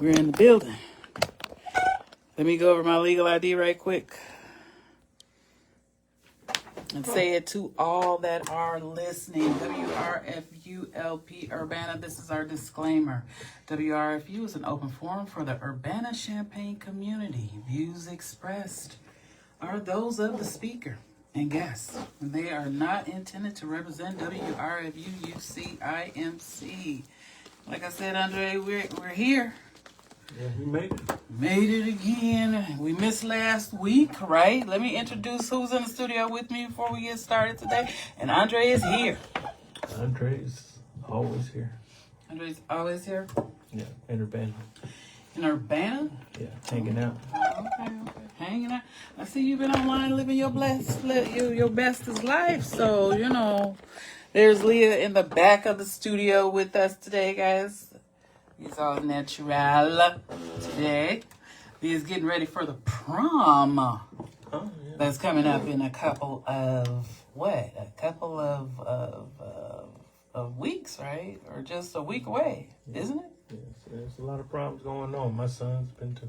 We're in the building. Let me go over my legal ID right quick. And say it to all that are listening. WRFULP Urbana. This is our disclaimer. WRFU is an open forum for the Urbana-Champaign community. Views expressed are those of the speaker and guests. They are not intended to represent WRFU-UCIMC. Like I said, Andre, we're here. Yeah, we made it. Made it again. We missed last week, right? Let me introduce who's in the studio with me before we get started today. And Andre is here. Andre's always here. Andre's always here? Yeah, in Urbana. In Urbana? Yeah, hanging out. Okay. Hanging out. I see you've been online living your bestest life. So, there's Leah in the back of the studio with us today, guys. He's all natural today. He's getting ready for the prom. That's coming up in a couple of weeks, right? Or just a week away, isn't it? Yes, there's a lot of proms going on. My son's been to.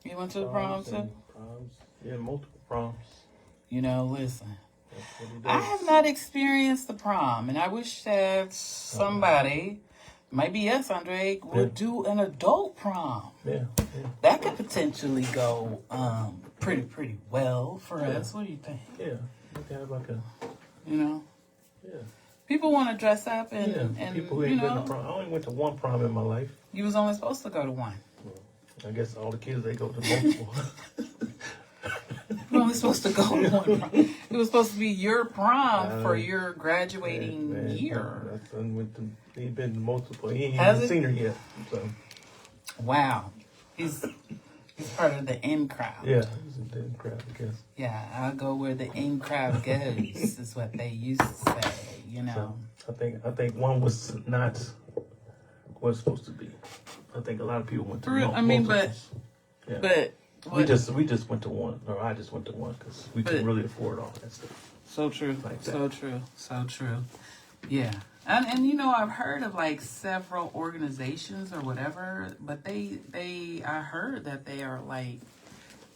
You went to the prom too? Proms. Yeah, multiple proms. Listen. That's what he does. I have not experienced the prom, and I wish that somebody. Might be us, Andre, would do an adult prom. Yeah. That could potentially go pretty well for us. What do you think? Yeah. We can have like a. Yeah. People want to dress up and people who ain't been to prom. I only went to one prom in my life. You was only supposed to go to one. I guess all the kids, they go to multiple. You were only supposed to go to one prom. It was supposed to be your prom for your graduating year. My son went to. He's been to multiple. He ain't Has even he? seen her yet. So. Wow. He's part of the in crowd. Yeah, he's in the in crowd, I guess. Yeah, I'll go where the in crowd goes, is what they used to say, So, I think one was not what it's supposed to be. I think a lot of people went to multiples. But we just went to one, or I just went to one because we couldn't really afford all that stuff. So true. Like that. So true. Yeah. And I've heard of like several organizations or whatever, but I heard that they are like,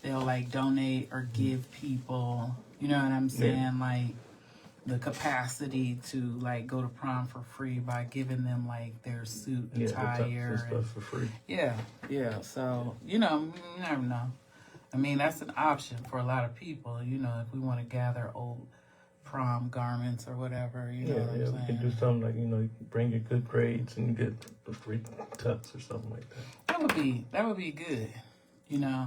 they'll like donate or give people, you know what I'm saying? Yeah. Like the capacity to like go to prom for free by giving them like their suit attire and stuff for free. Yeah. So, you never know. I mean, that's an option for a lot of people, if we want to gather old prom garments or whatever, we can do something like, you bring your good grades and you get a free tux or something like that. That would be good, Yeah.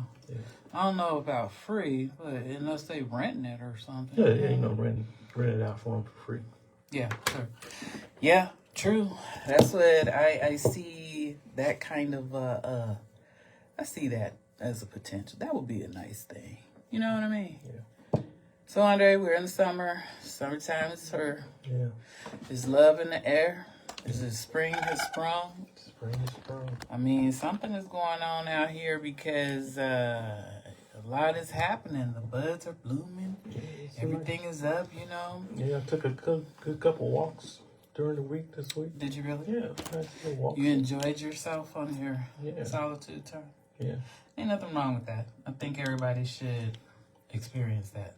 I don't know about free, but unless they renting it or something. Yeah, rent it out for them for free. Yeah, sure. Yeah, true. That's what I see. That kind of I see that as a potential. That would be a nice thing. You know what I mean? Yeah. So, Andre, we're in the summer. Summertime is here. Yeah. There's love in the air. Is it spring has sprung? Spring is sprung. I mean, something is going on out here because a lot is happening. The buds are blooming. Yeah, everything is up, Yeah, I took a good couple walks during the week this week. Did you really? Yeah, nice little walks. You enjoyed yourself on your solitude time? Yeah. Ain't nothing wrong with that. I think everybody should experience that.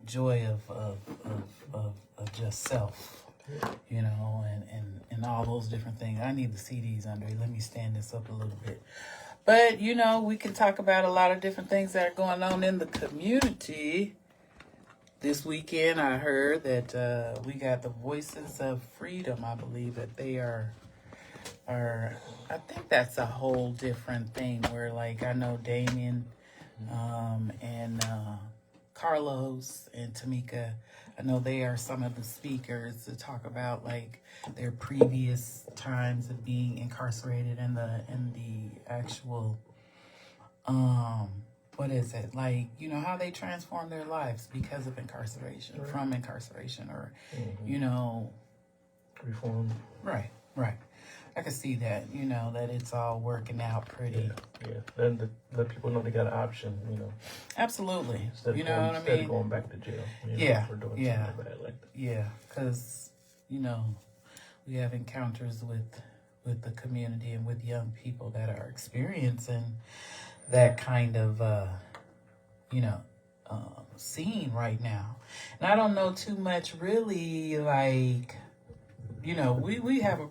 Joy of just self, and all those different things. I need the CDs, Andre. Let me stand this up a little bit. But, we can talk about a lot of different things that are going on in the community. This weekend, I heard that we got the Voices of Freedom. I believe that they are I think that's a whole different thing where, like, I know Damien and Carlos and Tamika, I know they are some of the speakers to talk about like their previous times of being incarcerated and the actual what is it, like, how they transform their lives because of incarceration, from incarceration, or reform. Right. I can see that, that it's all working out pretty. Yeah. Then let people know they got an option, Absolutely. Instead of going back to jail. For doing something bad like that. Yeah, because, we have encounters with the community and with young people that are experiencing that kind of, scene right now. And I don't know too much really, like, we have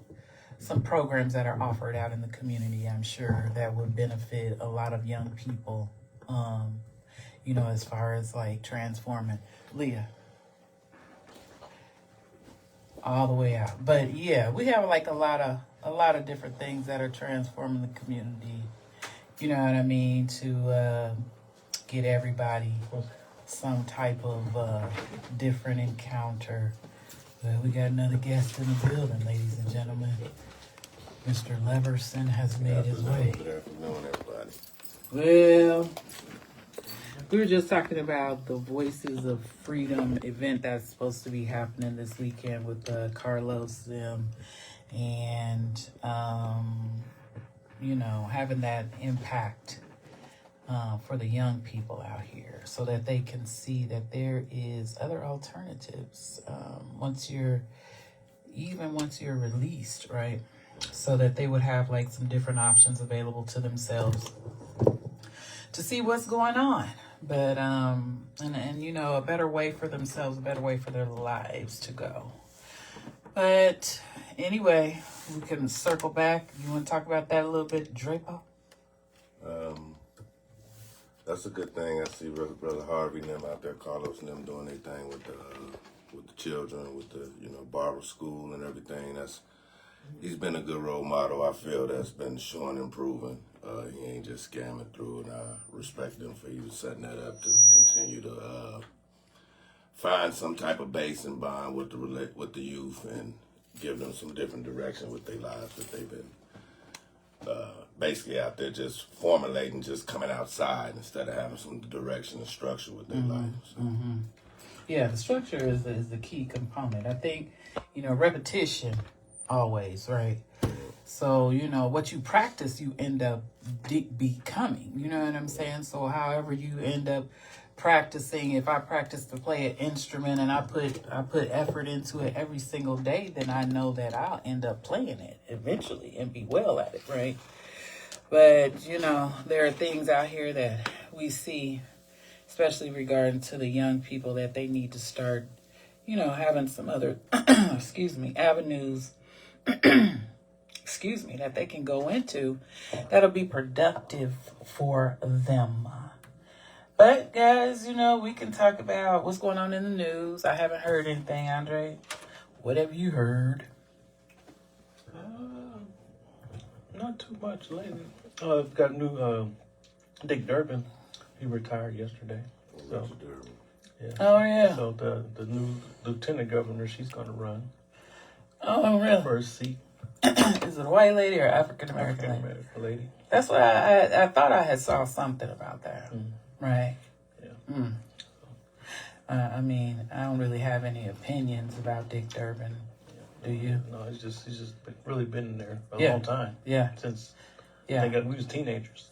some programs that are offered out in the community, I'm sure, that would benefit a lot of young people, as far as like transforming. Leah. All the way out. But yeah, we have like a lot of different things that are transforming the community. You know what I mean? To get everybody some type of different encounter. Well, we got another guest in the building, ladies and gentlemen. Mr. Leverson has made his way. Well, we were just talking about the Voices of Freedom event that's supposed to be happening this weekend with Carlos them, and having that impact for the young people out here, so that they can see that there is other alternatives once you're released, right? So that they would have like some different options available to themselves to see what's going on. But and a better way for themselves, a better way for their lives to go. But anyway, we can circle back. You want to talk about that a little bit, Draper? That's a good thing. I see Brother Harvey and them out there, Carlos and them doing their thing with the children, with the barber school and everything. He's been a good role model. I feel that's been showing improving. He ain't just scamming through, and I respect him for even setting that up to continue to find some type of base and bond with the youth and give them some different direction with their lives that they've been basically out there just formulating, just coming outside instead of having some direction and structure with their lives. So. Mm-hmm. Yeah, the structure is the key component. I think, repetition always, right? So, what you practice, you end up becoming. You know what I'm saying? So however you end up practicing, if I practice to play an instrument and I put effort into it every single day, then I know that I'll end up playing it eventually and be well at it, right? But, there are things out here that we see, especially regarding to the young people, that they need to start, having some other, avenues, that they can go into that'll be productive for them. But, guys, we can talk about what's going on in the news. I haven't heard anything, Andre. What have you heard? Not too much lately. I've got a new Dick Durbin. He retired yesterday. So, yeah. Oh, yeah. So the new lieutenant governor, she's going to run. Oh, really? For a seat. Is it a white lady or African American lady? That's what I thought I had saw something about that. Mm. Right. Yeah. I mean, I don't really have any opinions about Dick Durbin. Do you? No, he's just really been in there a long time. Yeah. Since I think we was teenagers.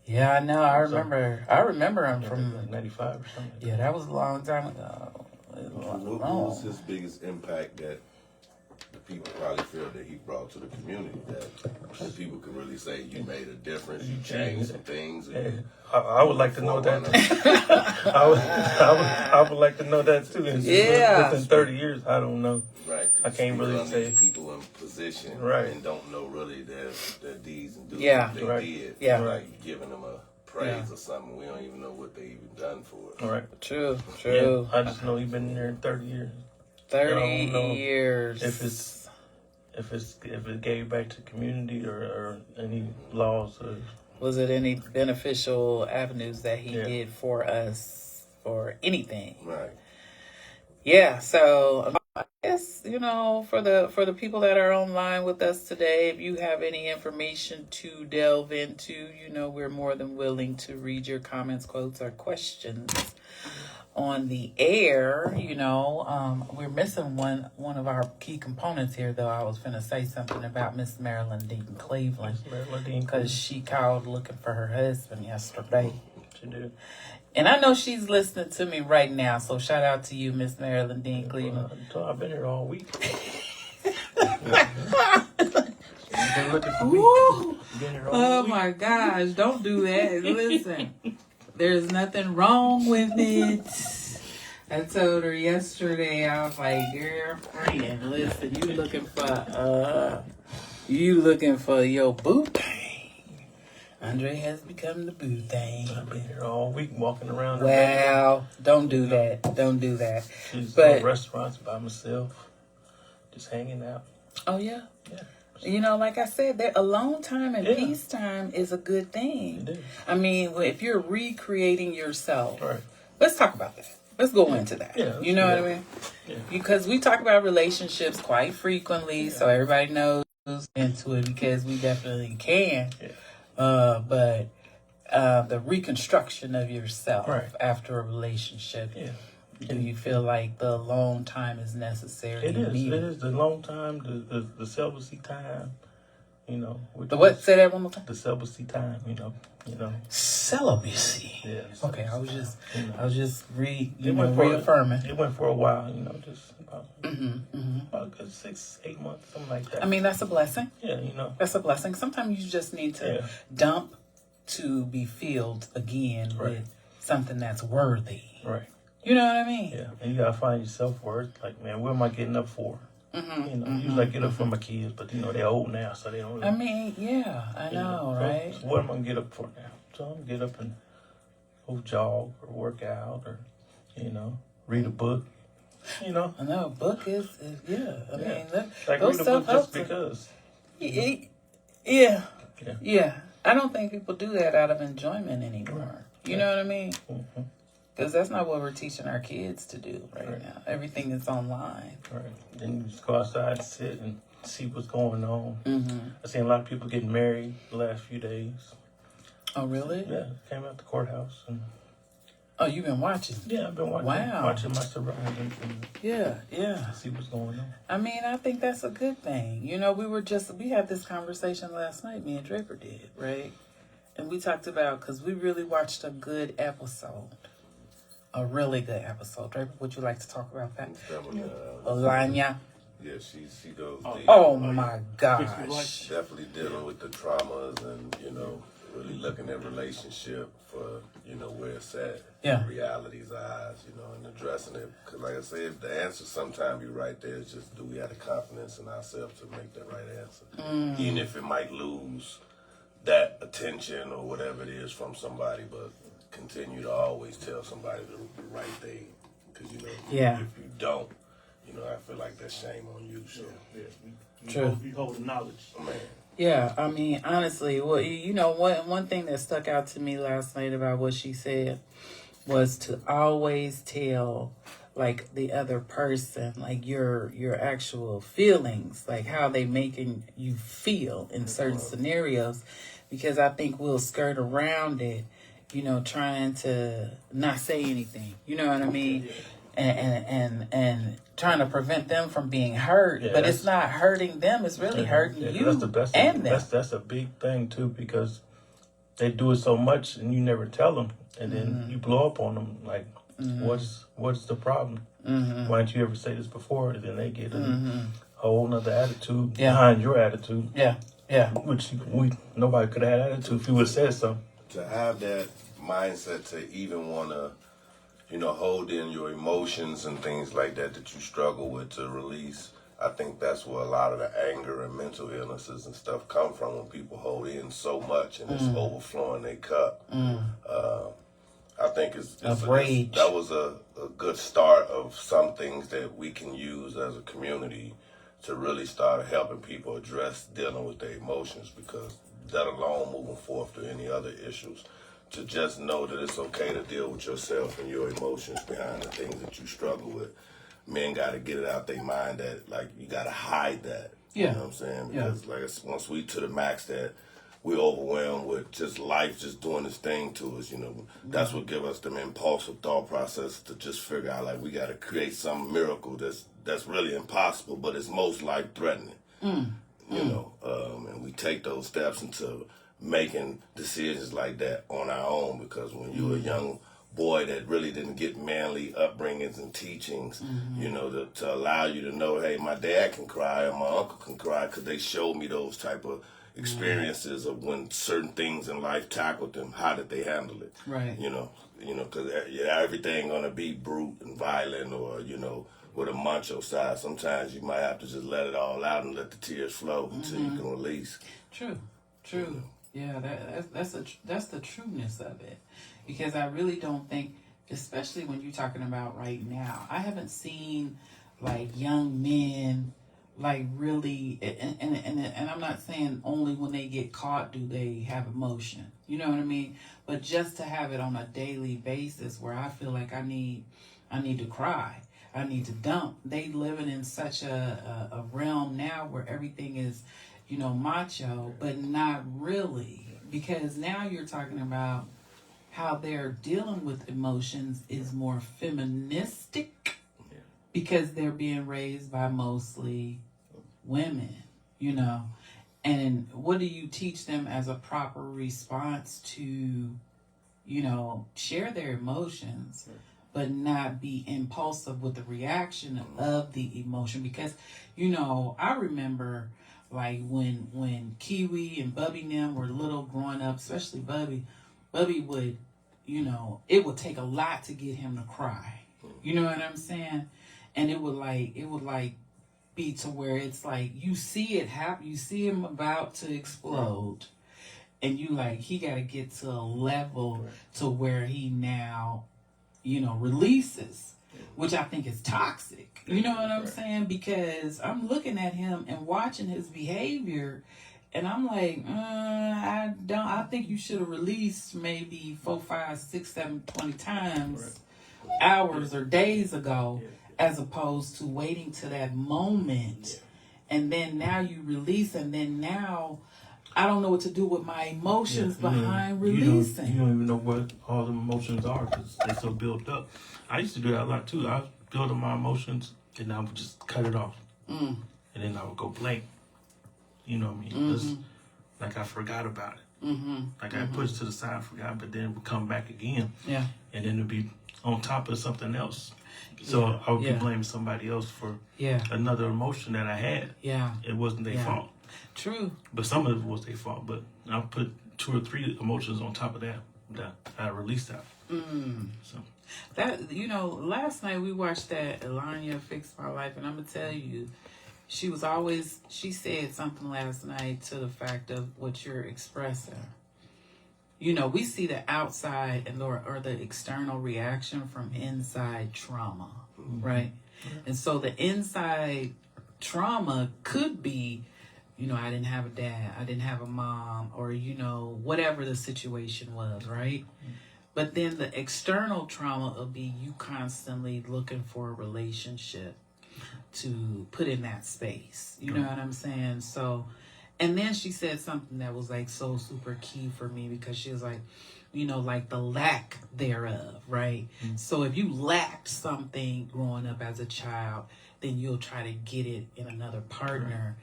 Yeah, I know. I remember him from like 95 or something. Yeah, that was a long time ago. What was his biggest impact that the people probably feel that he brought to the community, that people can really say you made a difference, you changed some things? I would like to know that. I would like to know that too. Within 30 years, I don't know. Right. I can't really say. People in position, right, and don't know really their deeds and duties that they did. Yeah. Like giving them a praise or something. We don't even know what they even done for it. All right. True. Yeah, I just know he's been there 30 years. 30 years. If it gave back to the community or any laws. Was it any beneficial avenues that he did for us or anything? Right. Yeah. So I guess, for the people that are online with us today, if you have any information to delve into, we're more than willing to read your comments, quotes, or questions on the air. We're missing one of our key components here, though. I was finna say something about Miss Marilyn Dean Cleveland, because she called looking for her husband yesterday. She did. And I know she's listening to me right now, so shout out to you, Miss Marilyn Dean Cleveland. I've been here all week. Been looking for me. Woo! Been here all Oh week. my gosh, don't do that. Listen, there's nothing wrong with it. I told her yesterday, I was like, girlfriend, listen, you looking for your boo thing. Andre has become the boo thing. I've been here all week walking around. Well, don't do that. Don't do that. Just But- restaurants by myself, just hanging out. Oh, yeah. Yeah. You know, like I said, that alone time and Yeah. peacetime is a good thing. It is. I mean, if you're recreating yourself, Right. let's talk about that. Let's go into that. Yeah, You know yeah. what I mean? Yeah. Because we talk about relationships quite frequently, so everybody knows into it because we definitely can. Yeah. But the reconstruction of yourself Right. after a relationship, Yeah. do you feel like the alone time is necessary? It is. It needed? is the long time, the celibacy time. You know. Which The what? is Say that one more time. The celibacy time. You know. Celibacy. Yeah. Okay, I was just, You know. I was just It went for- reaffirming. It went for a while. You know, just about, Mm-hmm. about a good 6-8 months, something like that. I mean, that's a blessing. Yeah. You know. That's a blessing. Sometimes you just need to Yeah. dump to be filled again Right. with something that's worthy. Right. You know what I mean? Yeah. And you gotta find your self-worth. Like, man, what am I getting up for? Mm-hmm. You know, usually I get up for my kids, but you know they're old now, so they don't. Really, I mean, yeah, I you know, So- right? So what am I gonna get up for now? So I'm gonna get up and go jog or work out or, you know, read a book. You know, I know, book is yeah. I Yeah. mean, look, like those read a stuff book just helps. because. Yeah, Yeah. yeah. I don't think people do that out of enjoyment anymore. You know what I mean? Mm-hmm. Because that's not what we're teaching our kids to do right Right. now. Everything is online. Right. Then you just go outside and sit and see what's going on. Mm-hmm. I seen a lot of people getting married the last few days. Oh, really? Yeah, came out the courthouse and Oh, you've been watching? yeah, I've been watching Wow. watching my surroundings and Yeah. see what's going on. I mean, I think that's a good thing. You know, we had this conversation last night, me and Draper did, right? And we talked about, because we really watched a good episode. A really good episode. Draper, would you like to talk about that? Alanya. Yeah, she goes deep. Oh my gosh. Definitely dealing with the traumas and, you know, really looking at relationship for, you know, where it's at. Yeah. Reality's eyes, you know, and addressing it. Because like I said, the answer sometimes you're right there is just, do we have the confidence in ourselves to make the right answer? Even if it might lose that attention or whatever it is from somebody, but continue to always tell somebody the right thing. Because, you know, Yeah. if you don't, you know, I feel like that's shame on you. So, True. You hold the knowledge. man. Yeah, I mean, honestly, well, you know, one thing that stuck out to me last night about what she said was to always tell, like, the other person, like, your actual feelings, like, how they making you feel in certain scenarios, because I think we'll skirt around it, you know, trying to not say anything, you know what I mean? And trying to prevent them from being hurt, Yeah, but it's not hurting them, it's really hurting you That's the best. and them. That's a big thing too, because they do it so much and you never tell them, and then you blow up on them. Like, what's the problem? Why didn't you ever say this before? And then they get a whole nother attitude behind your attitude. Yeah. Which nobody could have had attitude if you would have said so. To have that mindset to even want to, you know, hold in your emotions and things like that that you struggle with to release. I think that's where a lot of the anger and mental illnesses and stuff come from, when people hold in so much and it's overflowing their cup. I think Rage. that was a good start of some things that we can use as a community to really start helping people address dealing with their emotions, because that alone, moving forth to any other issues, to just know that it's okay to deal with yourself and your emotions behind the things that you struggle with. Men got to get it out their mind that, like, you got to hide that. Yeah. You know what I'm saying? Yeah. Because, like, once we to the max that we're overwhelmed with just life just doing its thing to us, you know, that's what give us them impulsive thought processes to just figure out, like, we got to create some miracle that's really impossible, but it's most life-threatening. You know, and we take those steps into making decisions like that on our own, because when you're a young boy that really didn't get manly upbringings and teachings, you know, to allow you to know, hey, my dad can cry or my uncle can cry, because they showed me those type of experiences of when certain things in life tackled them, how did they handle it? Right. You know, because everything gonna be brute and violent, or you know, with a macho side. Sometimes you might have to just let it all out and let the tears flow until you can release. True. Yeah, that's the trueness of it, because I really don't think, especially when you're talking about right now, I haven't seen like young men like really, and I'm not saying only when they get caught do they have emotion, you know what I mean, but just to have it on a daily basis where I feel like I need to cry, I need to dump. They living in such a realm now where everything is, you know, macho, but not really, because now you're talking about how they're dealing with emotions is more feministic, because they're being raised by mostly women, you know. And what do you teach them as a proper response to, you know, share their emotions, but not be impulsive with the reaction of the emotion? Because, you know, I remember like when Kiwi and Bubby and them were little growing up, especially Bubby would, you know, it would take a lot to get him to cry. You know what I'm saying? And it would be to where it's like you see it happen, you see him about to explode, and you like, he got to get to a level to where he now, you know, releases, which I think is toxic. You know what I'm saying? Because I'm looking at him and watching his behavior, and I'm like, I think you should have released maybe 4, 5, 6, 7, 20 times, hours or days ago, as opposed to waiting to that moment. And then now you release, and then now I don't know what to do with my emotions behind releasing. You don't even know what all the emotions are, because they're so built up. I used to do that a lot too. I would build up my emotions, and I would just cut it off. And then I would go blank. You know what I mean? Just like I forgot about it. Like I pushed to the side, forgot, but then it would come back again. Yeah. And then it would be on top of something else. So I would be blaming somebody else for another emotion that I had. Yeah. It wasn't their fault. True. But some of it was their fault. But I put 2 or 3 emotions on top of that I released that. So that, you know, last night we watched that Elanya Fix My Life, and I'm gonna tell you, she said something last night to the fact of what you're expressing. You know, we see the outside or the external reaction from inside trauma, right? And so the inside trauma could be, you know, I didn't have a dad, I didn't have a mom, or, you know, whatever the situation was, right? But then the external trauma will be you constantly looking for a relationship to put in that space. You know what I'm saying? So, and then she said something that was like so super key for me, because she was like, you know, like the lack thereof, right? So if you lacked something growing up as a child, then you'll try to get it in another partner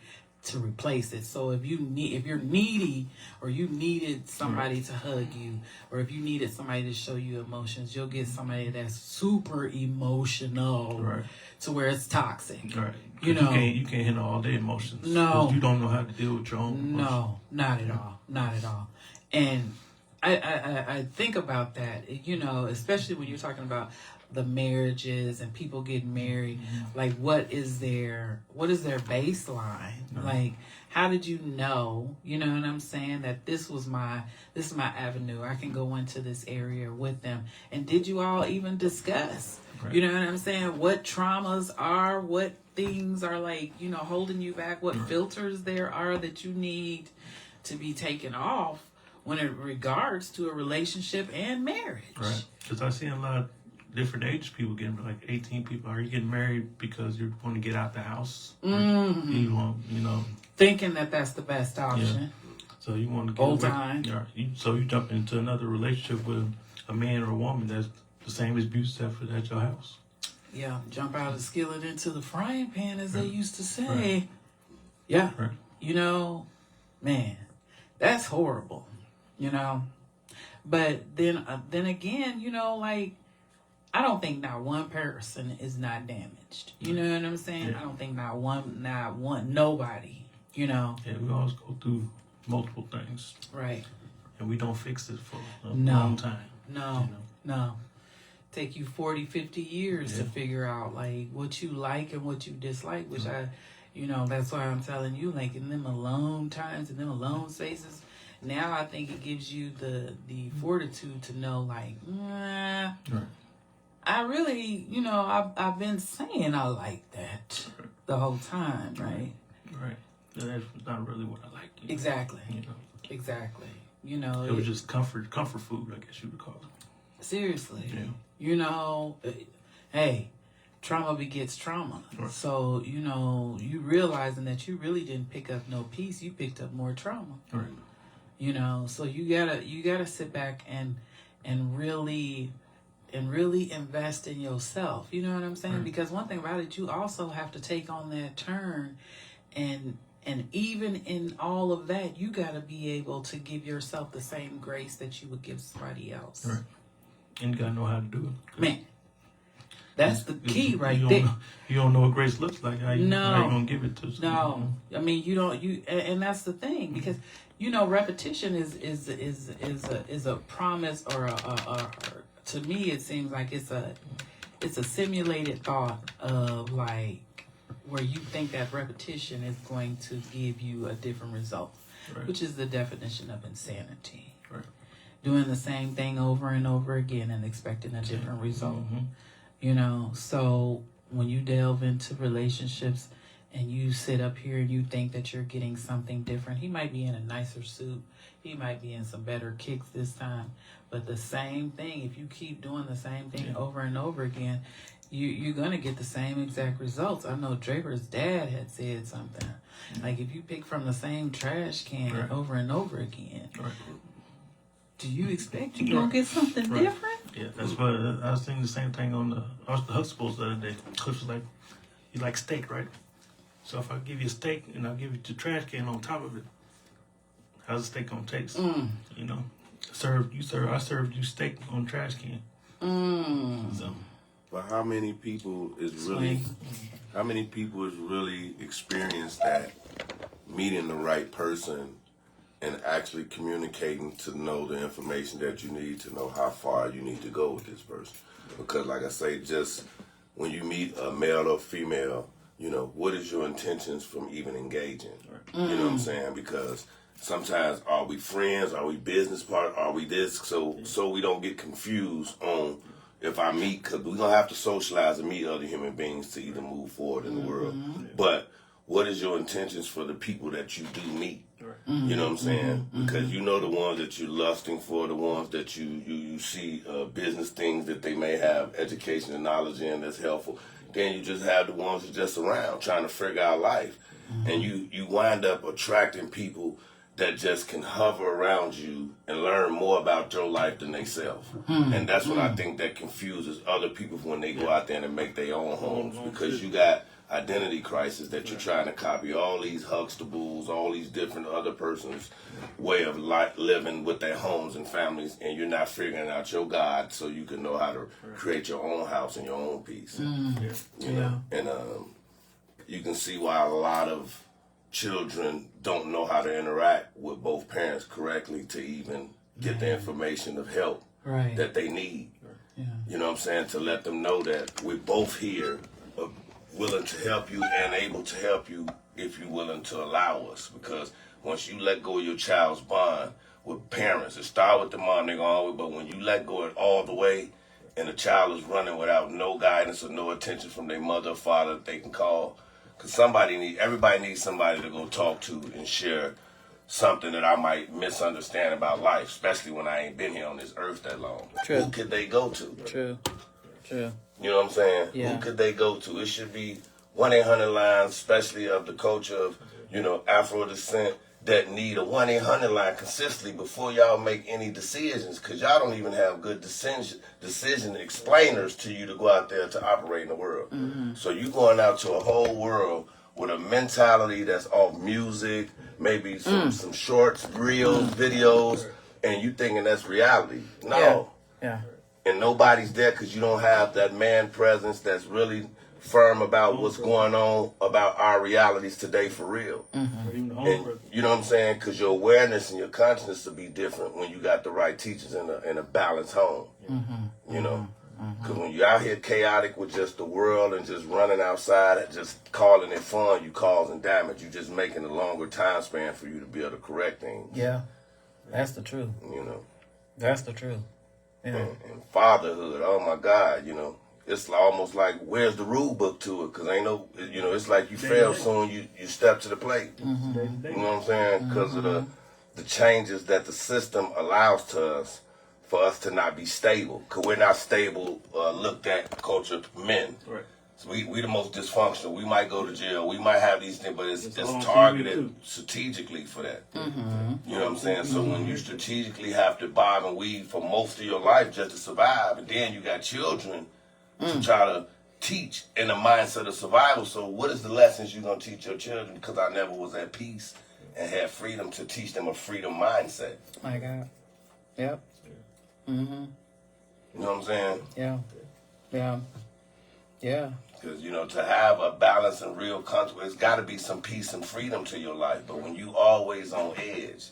to replace it. So if you're needy, or you needed somebody to hug you, or if you needed somebody to show you emotions, you'll get somebody that's super emotional to where it's toxic. Right. You know, you can't handle all the emotions. No. You don't know how to deal with your own emotions. No, not at all. Not at all. And I think about that, you know, especially when you're talking about the marriages and people getting married, like what is their baseline? Like, how did you know, you know what I'm saying, that this is my avenue, I can go into this area with them? And did you all even discuss, you know what I'm saying, what traumas are, what things are like, you know, holding you back, what filters there are that you need to be taken off when it regards to a relationship and marriage? Right. Because I see a lot of different age people getting, like 18 people. Are you getting married because you want to get out the house? You want, you know, thinking that that's the best option. Yeah. So you want to get old time. So you jump into another relationship with a man or a woman that's the same as you set for at your house. Yeah, jump out of the skillet into the frying pan, as they used to say. Yeah, you know, man, that's horrible. You know, But then again, you know, like, I don't think not one person is not damaged. You know what I'm saying? Yeah. I don't think not one, nobody, you know. Yeah, we always go through multiple things. Right. And we don't fix it for a No. long time. No. Take you 40, 50 years to figure out, like, what you like and what you dislike, which that's why I'm telling you, like, in them alone times, in them alone spaces, now I think it gives you the fortitude to know, like, I really, you know, I've been saying I like that the whole time, right? Right. That's not really what I like. You know? Exactly. You know? Exactly. You know, it was just comfort food, I guess you would call it. Seriously. Yeah. You know, hey, trauma begets trauma. Right. So, you know, you realizing that you really didn't pick up no peace, you picked up more trauma. Right. You know, so you gotta sit back and really invest in yourself. You know what I'm saying? Right. Because one thing about it, you also have to take on that turn, and even in all of that, you gotta be able to give yourself the same grace that you would give somebody else. Right. And you gotta know how to do it. Man, that's the key right you there. You don't know what grace looks like. How you gonna give it to someone? No, I mean you don't. And that's the thing, because you know repetition is a promise, or to me it seems like it's a simulated thought of, like, where you think that repetition is going to give you a different result, which is the definition of insanity. Right. Doing the same thing over and over again and expecting a different result. You know, so when you delve into relationships and you sit up here and you think that you're getting something different, he might be in a nicer suit, he might be in some better kicks this time, but the same thing, if you keep doing the same thing over and over again, you're going to get the same exact results. I know Draper's dad had said something. Like, if you pick from the same trash can over and over again, do you expect you're going to get something different? Yeah, that's what I was thinking the same thing on the Huxtables the other day. Cliff was like, you like steak, right? So if I give you a steak and I'll give you the trash can on top of it, how's the steak going to taste? You know, I served you steak on trash can. So. But how many people is really experienced that, meeting the right person and actually communicating to know the information that you need to know how far you need to go with this person? Because like I say, just when you meet a male or female, you know, what is your intentions from even engaging? You know what I'm saying? Because sometimes, are we friends? Are we business partners? Are we this? So we don't get confused on if I meet, because we're going to have to socialize and meet other human beings to either move forward in the world. But what is your intentions for the people that you do meet? You know what I'm saying? Because you know the ones that you're lusting for, the ones that you see business things that they may have education and knowledge in that's helpful. Then you just have the ones that are just around trying to figure out life. And you wind up attracting people that just can hover around you and learn more about your life than they self. And that's what I think that confuses other people when they go out there and make their own homes, because you got identity crisis that you're trying to copy all these Huxtables, all these different other persons' way of living with their homes and families, and you're not figuring out your God so you can know how to create your own house and your own peace. You know? And you can see why a lot of children don't know how to interact with both parents correctly to even get the information of help that they need. You know what I'm saying? To let them know that we're both here, willing to help you and able to help you if you're willing to allow us. Because once you let go of your child's bond with parents, it start with the mom, they're going always, but when you let go of it all the way and the child is running without no guidance or no attention from their mother or father that they can call, because everybody needs somebody to go talk to and share something that I might misunderstand about life, especially when I ain't been here on this earth that long. True. Who could they go to? True. You know what I'm saying? Yeah. Who could they go to? It should be 1-800 lines, especially of the culture of, Afro descent, that need a 1-800 line consistently before y'all make any decisions, because y'all don't even have good decision explainers to you to go out there to operate in the world. So you going out to a whole world with a mentality that's off music, maybe some shorts, reels, videos, and you thinking that's reality. No. Yeah. And nobody's there because you don't have that man presence that's really firm about what's going on about our realities today for real. Even the home And presence. you know what I'm saying? Because your awareness and your consciousness will be different when you got the right teachers in a balanced home. You know? Because when you're out here chaotic with just the world and just running outside and just calling it fun, you causing damage. You just making a longer time span for you to be able to correct things. Yeah. That's the truth. You know? That's the truth. Yeah. And fatherhood, oh my God, you know? It's almost like, where's the rule book to it? Because ain't no, you know, it's like you fail soon, you step to the plate. You know what I'm saying? Because of the changes that the system allows to us for us to not be stable. Because we're not stable, looked at culture men. Right. So we the most dysfunctional. We might go to jail. We might have these things, but it's on targeted TV too. strategically for that. You know what I'm saying? So when you strategically have to bob and weave for most of your life just to survive, and then you got children to try to teach in the mindset of survival. So what is the lessons you're going to teach your children? Because I never was at peace and had freedom to teach them a freedom mindset. My God. Yep. You know what I'm saying? Yeah. Yeah. Yeah. Because, you know, to have a balance and real consequence, it's got to be some peace and freedom to your life. But when you always on edge,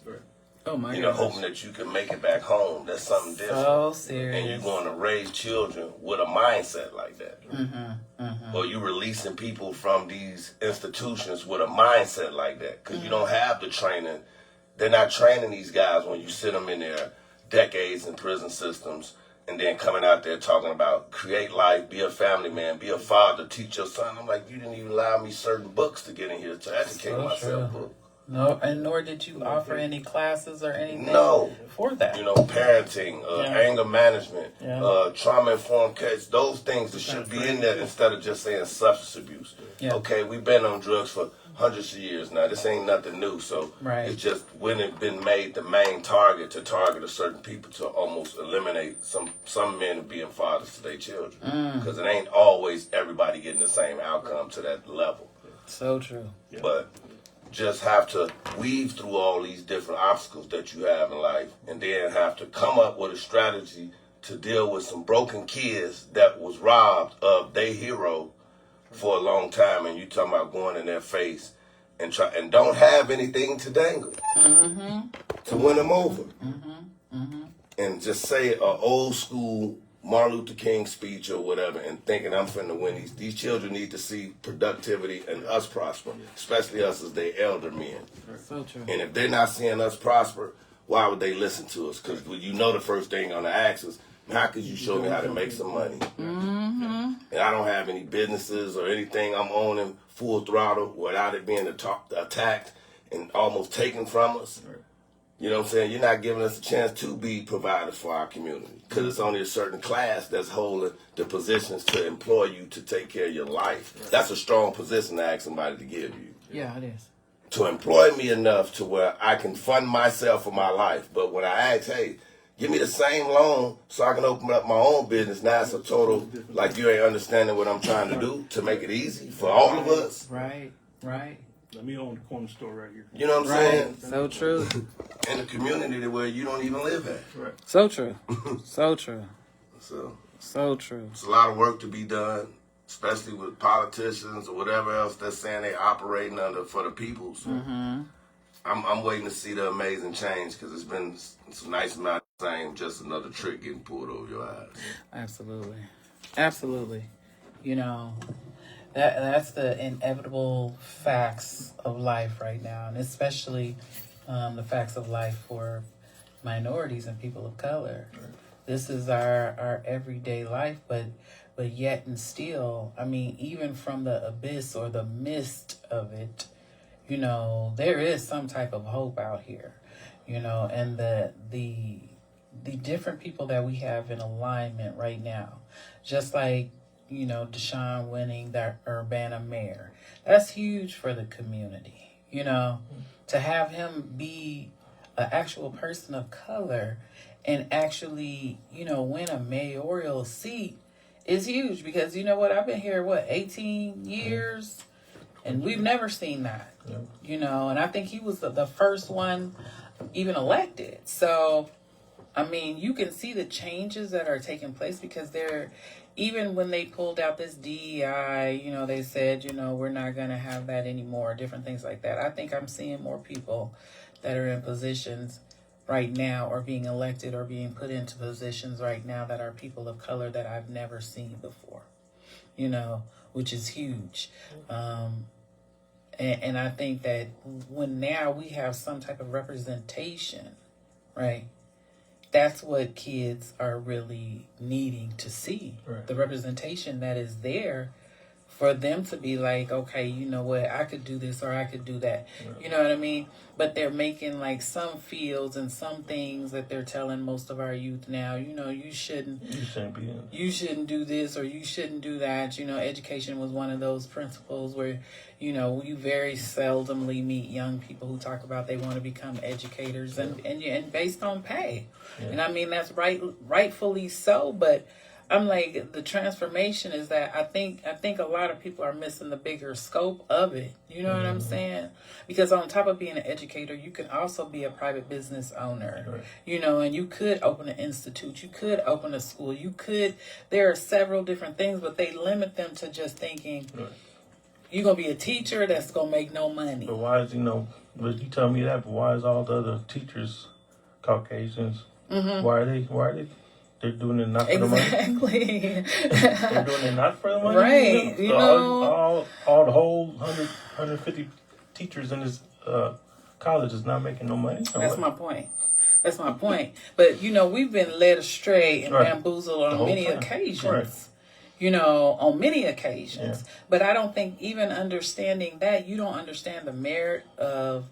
Oh my you know, gosh. hoping that you can make it back home, that's something different. So And serious. you're going to raise children with a mindset like that. Or you releasing people from these institutions with a mindset like that. Because you don't have the training. They're not training these guys when you sit them in their decades in prison systems and then coming out there talking about create life, be a family man, be a father, teach your son. I'm like, you didn't even allow me certain books to get in here to educate So myself. true. No, and nor did you offer any classes or anything No. for that. You know, parenting, anger management, trauma-informed case, those things that should be in there instead of just saying substance abuse. Yeah. Okay, we've been on drugs for hundreds of years now. This ain't nothing new. So Right. it's just when it's been made the main target to target a certain people to almost eliminate some men being fathers to their children. Because it ain't always everybody getting the same outcome to that level. So true. But just have to weave through all these different obstacles that you have in life and then have to come up with a strategy to deal with some broken kids that was robbed of their hero for a long time, and you talking about going in their face and try and don't have anything to dangle to win them over. And just say an old school Martin Luther King speech or whatever and thinking I'm finna win these children need to see productivity and us prosper, especially us as their elder men. So true. And if they're not seeing us prosper, why would they listen to us? Because you know the first thing on the ask is, how could you show me how to make some money? And I don't have any businesses or anything I'm owning full throttle without it being attacked and almost taken from us. You know what I'm saying? You're not giving us a chance to be providers for our community because it's only a certain class that's holding the positions to employ you to take care of your life. That's a strong position to ask somebody to give you. Yeah, it is. To employ me enough to where I can fund myself for my life. But when I ask, hey, give me the same loan so I can open up my own business, now it's a total, like you ain't understanding what I'm trying to do to make it easy for all of us. Right. Let me own the corner store right here. You know what I'm saying? So true. In a community where you don't even live at. Right. So true. So true. So true. it's a lot of work to be done, especially with politicians or whatever else they're saying they operating under for the people. So I'm waiting to see the amazing change because it's been some nice amount of time, just another trick getting pulled over your eyes. Absolutely. You know, that's the inevitable facts of life right now, and especially the facts of life for minorities and people of color. This is our everyday life, but yet and still, I mean, even from the abyss or the mist of it, you know, there is some type of hope out here, you know, and the different people that we have in alignment right now, just like, you know, Deshaun winning that Urbana mayor, that's huge for the community, you know, to have him be an actual person of color and actually, you know, win a mayoral seat is huge because, you know what, I've been here, 18 years, and we've never seen that, you know, and I think he was the first one even elected. So, I mean, you can see the changes that are taking place because even when they pulled out this DEI, they said, we're not going to have that anymore, different things like that. I think I'm seeing more people that are in positions right now or being elected or being put into positions right now that are people of color that I've never seen before, which is huge. And I think that when now we have some type of representation, right? That's what kids are really needing to see. Right. The representation that is there for them to be like, okay, you know what, I could do this or I could do that. Right. You know what I mean? But they're making like some fields and some things that they're telling most of our youth now, you shouldn't do this or you shouldn't do that. Education was one of those principles where, you very seldomly meet young people who talk about they want to become educators and based on pay. Yeah. And I mean, that's rightfully so, but I'm like, the transformation is that I think a lot of people are missing the bigger scope of it. You know what I'm saying? Because on top of being an educator, you can also be a private business owner, right. And you could open an institute. You could open a school. There are several different things, but they limit them to just thinking, right. You're going to be a teacher that's going to make no money. But why is, but you tell me that, but why is all the other teachers Caucasians? Mm-hmm. Why are they? They're doing it not for the money. Exactly. They're doing it not for the money. Right. All the whole 150 teachers in this college is not making no money. That's my point. But, we've been led astray and right. bamboozled on many occasions. Right. On many occasions. Yeah. But I don't think even understanding that, you don't understand the merit of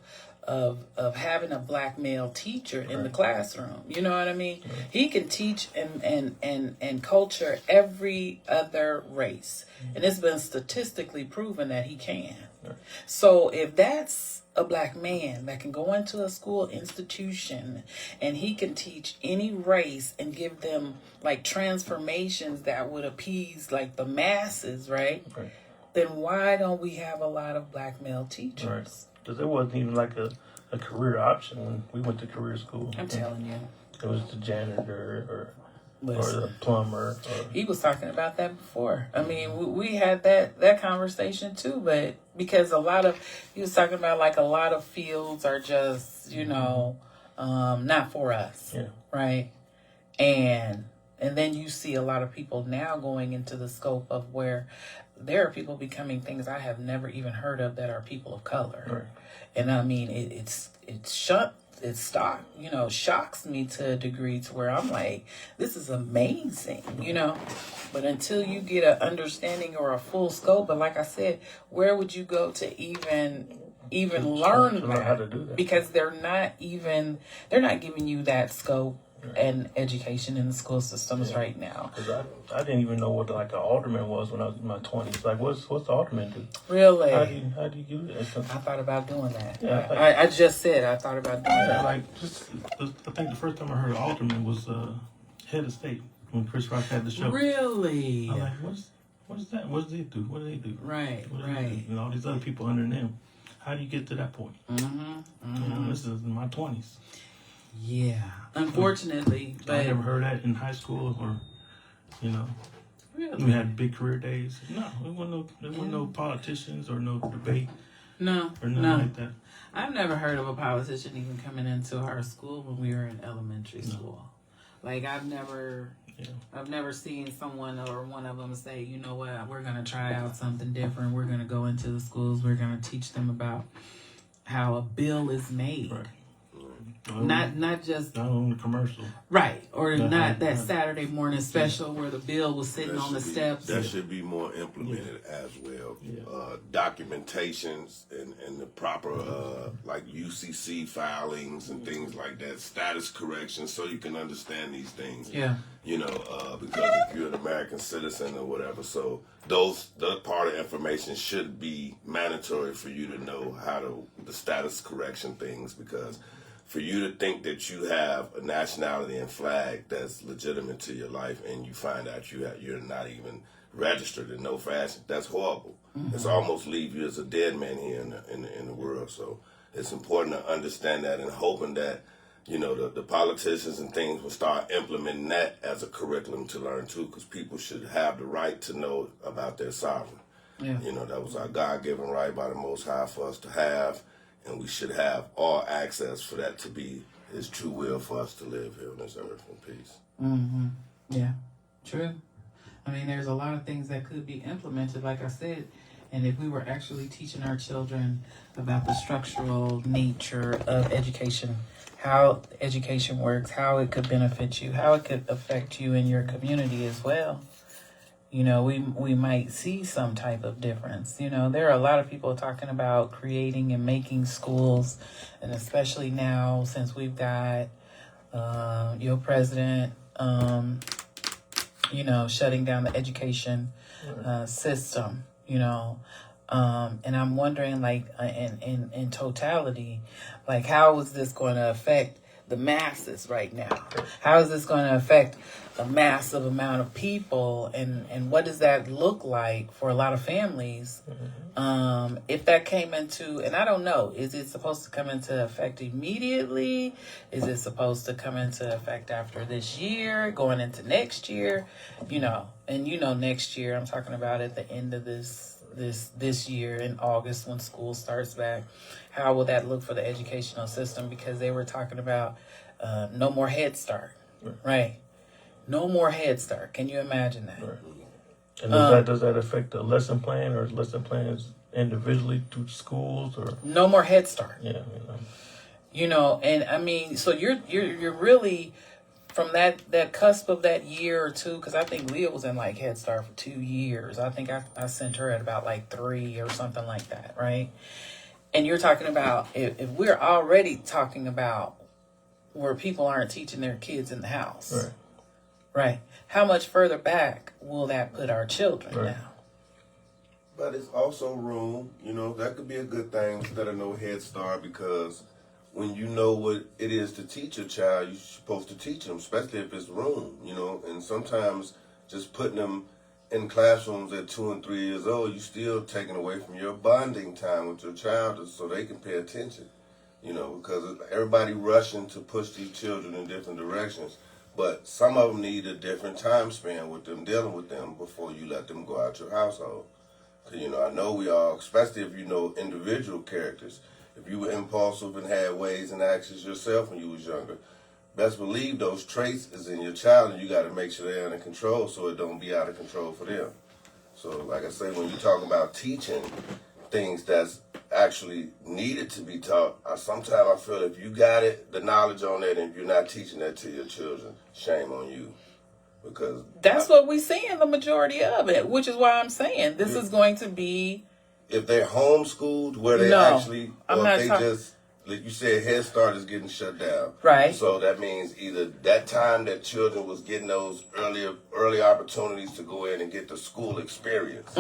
having a black male teacher in the classroom. You know what I mean? Right. He can teach and culture every other race. Mm-hmm. And it's been statistically proven that he can. Right. So if that's a black man that can go into a school institution and he can teach any race and give them like transformations that would appease like the masses, right? Then why don't we have a lot of black male teachers? Right. Because it wasn't even like a career option when we went to career school. I'm telling you. It was the janitor or the plumber. He was talking about that before. I mean, we had that conversation too, but because he was talking about like a lot of fields are just, not for us. Yeah. Right? And then you see a lot of people now going into the scope of where there are people becoming things I have never even heard of that are people of color. Right. And I mean, shocks me to a degree to where I'm like, this is amazing, But until you get an understanding or a full scope, but like I said, where would you go to even learn how to do that? Because they're not giving you that scope and education in the school systems right now. Because I didn't even know what like an alderman was when I was in my 20s. Like, what's the alderman do? Really? How do you do that? I thought about doing that. Yeah, I just said I thought about doing that. I think the first time I heard an alderman was head of state when Chris Rock had the show. Really? I'm like, what is that? What do they do? What do they do? Right. And all these other people under them. How do you get to that point? Mm-hmm. This is in my 20s. Yeah, unfortunately, but I never heard that in high school or, really? We had big career days. No, there wasn't no politicians or no debate. No, or nothing like that. I've never heard of a politician even coming into our school when we were in elementary school. Like I've never seen someone or one of them say, you know what, we're gonna try out something different. We're gonna go into the schools. We're gonna teach them about how a bill is made. Right. Not just on the commercial, right? Or not that Saturday morning special where the bill was sitting on the steps. That should be more implemented as well. Yeah. Documentations and the proper like UCC filings and things like that, status corrections, so you can understand these things. Yeah. Because if you're an American citizen or whatever, so that part of information should be mandatory for you to know the status correction things, because for you to think that you have a nationality and flag that's legitimate to your life and you find out you're not even registered in no fashion, that's horrible. Mm-hmm. It's almost leave you as a dead man here in the world. So it's important to understand that and hoping that, you know, the politicians and things will start implementing that as a curriculum to learn too, because people should have the right to know about their sovereign. Yeah. You know, that was our God-given right by the Most High for us to have, and we should have all access for that to be His true will for us to live here on this earth in peace. Mm-hmm. Yeah, true. I mean, there's a lot of things that could be implemented, like I said, and if we were actually teaching our children about the structural nature of education, how education works, how it could benefit you, how it could affect you in your community as well, you know, we might see some type of difference. You know, there are a lot of people talking about creating and making schools, and especially now since we've got your president, you know, shutting down the education system, you know, and I'm wondering, like, in totality, like, how is this going to affect the masses right now? How is this going to affect a massive amount of people, and what does that look like for a lot of families? If that came into, and I don't know, is it supposed to come into effect immediately? Is it supposed to come into effect after this year, going into next year? You know, and you know, next year, I'm talking about at the end of this year in August when school starts back. How will that look for the educational system? Because they were talking about no more Head Start, right? No more Head Start. Can you imagine that? Right. And does that affect the lesson plan, or lesson plans individually through schools, or no more Head Start? Yeah, you know, and I mean, so you're really from that cusp of that year or two, because I think Leah was in like Head Start for 2 years. I think I sent her at about like 3 or something like that, right? And you're talking about if we're already talking about where people aren't teaching their kids in the house, right? How much further back will that put our children now? But it's also room, you know, that could be a good thing instead of no Head Start, because when you know what it is to teach a child, you're supposed to teach them, especially if it's room, you know. And sometimes just putting them in classrooms at 2 and 3 years old, you're still taking away from your bonding time with your child so they can pay attention, you know, because everybody rushing to push these children in different directions. But some of them need a different time span with them, dealing with them before you let them go out your household. Because, you know, I know we all, especially if you know individual characters, if you were impulsive and had ways and actions yourself when you was younger, best believe those traits is in your child, and you got to make sure they're under control so it don't be out of control for them. So, like I say, when you talk about teaching things that's actually needed to be taught, sometimes I feel if you got it, the knowledge on that, and if you're not teaching that to your children, shame on you. Because that's what we see in the majority of it, which is why I'm saying this is going to be. If they're homeschooled, where they actually, or if they just, like you said, Head Start is getting shut down. Right. So that means either that time that children was getting those early opportunities to go in and get the school experience,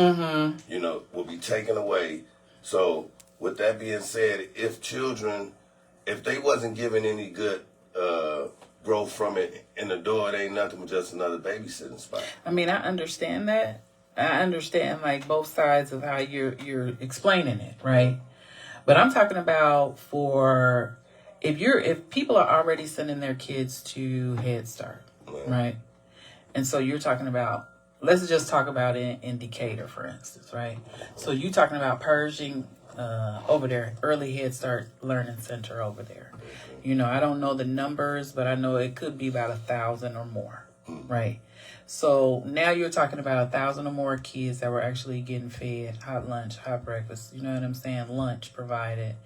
you know, will be taken away. So with that being said, if they wasn't given any good growth from it in the door, it ain't nothing but just another babysitting spot. I mean, I understand that. I understand like both sides of how you're explaining it, right? But I'm talking about for if people are already sending their kids to Head Start, right? And so you're talking about, let's just talk about it in Decatur, for instance, right? So you're talking about Pershing over there, Early Head Start Learning Center over there. You know, I don't know the numbers, but I know it could be about 1,000 or more, right? So now you're talking about 1,000 or more kids that were actually getting fed hot lunch, hot breakfast, you know what I'm saying? Lunch provided.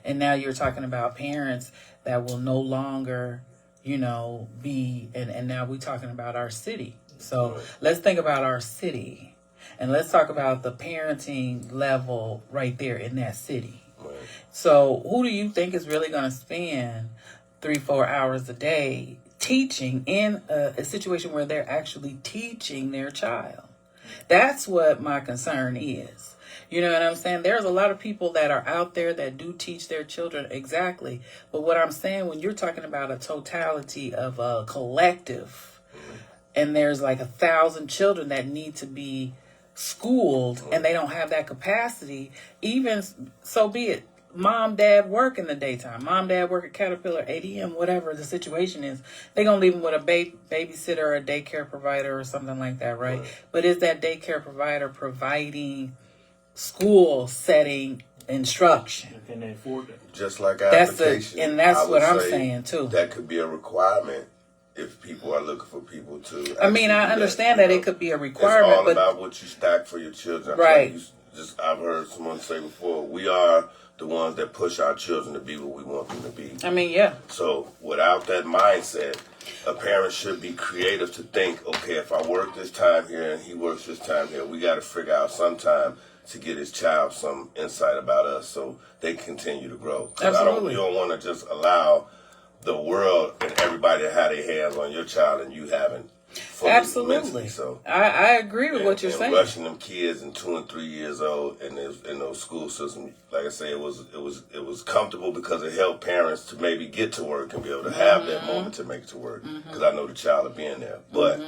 And now you're talking about parents that will no longer, you know, be, and now we're talking about our city. So let's think about our city, and let's talk about the parenting level right there in that city. So who do you think is really going to spend 3-4 hours a day teaching in a situation where they're actually teaching their child? That's what my concern is. You know what I'm saying? There's a lot of people that are out there that do teach their children exactly. But what I'm saying, when you're talking about a totality of a collective, and there's like 1,000 children that need to be schooled and they don't have that capacity, even so be it. mom, dad work in the daytime. Mom, dad work at Caterpillar, ADM, whatever the situation is. They're going to leave them with a babysitter or a daycare provider or something like that, right? But is that daycare provider providing school setting instruction? Can they afford that? Just like application. And that's what I'm say saying, too. That could be a requirement if people are looking for people to. I mean, I understand that it could be a requirement, it's all but about what you stack for your children. Right. I've heard someone say before, we are the ones that push our children to be what we want them to be. I mean, yeah. So without that mindset, a parent should be creative to think, okay, if I work this time here and he works this time here, we got to figure out some time to get his child some insight about us so they continue to grow. Absolutely. You don't want to just allow the world and everybody to have their hands on your child and you haven't. Absolutely. So I agree with what you're saying. Rushing them kids in 2 and 3 years old in those school systems, like I say, it was comfortable because it helped parents to maybe get to work and be able to have that moment to make it to work. Because I know the child will be in there. But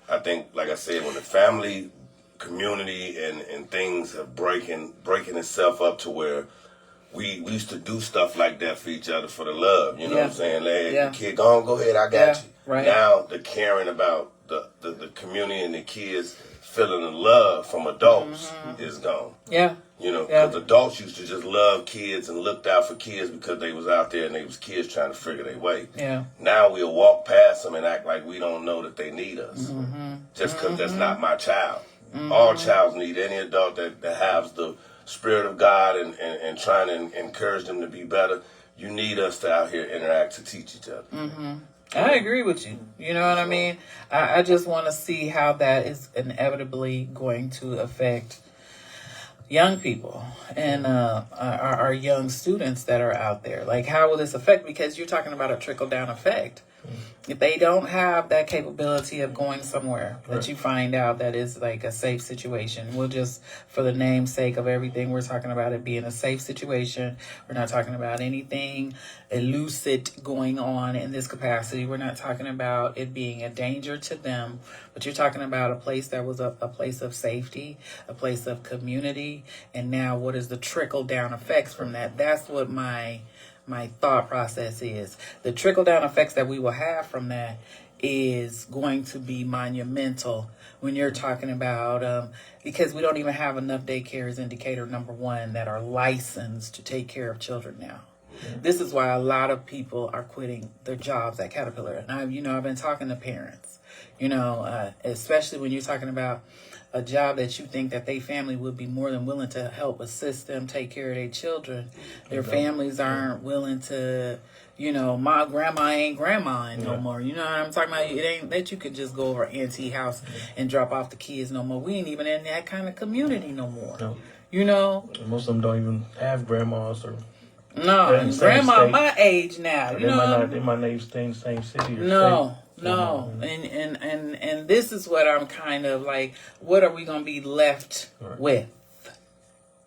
I think, like I said, when the family, community, and things have breaking itself up to where we used to do stuff like that for each other for the love. You know what I'm saying? Like, hey, kid, go ahead, I got you. Right. Now the caring about the community and the kids feeling the love from adults is gone. Yeah. You know, because adults used to just love kids and looked out for kids because they was out there and they was kids trying to figure their way. Yeah. Now we'll walk past them and act like we don't know that they need us. Just because that's not my child. All childs need any adult that has the Spirit of God and trying to encourage them to be better. You need us to out here interact to teach each other. I agree with you. You know what I mean? I just want to see how that is inevitably going to affect young people and our young students that are out there. Like, how will this affect? Because you're talking about a trickle-down effect. If they don't have that capability of going somewhere that you find out that is like a safe situation, we'll just, for the namesake of everything, we're talking about it being a safe situation. We're not talking about anything illicit going on in this capacity. We're not talking about it being a danger to them, but you're talking about a place that was a place of safety, a place of community, and now what is the trickle-down effects from that? That's what my thought process is. The trickle-down effects that we will have from that is going to be monumental when you're talking about, because we don't even have enough daycares, indicator number one, that are licensed to take care of children now. This is why a lot of people are quitting their jobs at Caterpillar. And I've been talking to parents, especially when you're talking about a job that you think that their family would be more than willing to help assist them take care of their children. Their families aren't willing to, my grandma ain't grandma no more. You know what I'm talking about? It ain't that you could just go over auntie house and drop off the kids no more. We ain't even in that kind of community no more. No. Most of them don't even have grandmas or. No, grandma my age now. They might not even stay in the same city. Or No, and this is what I'm kind of like, what are we going to be left with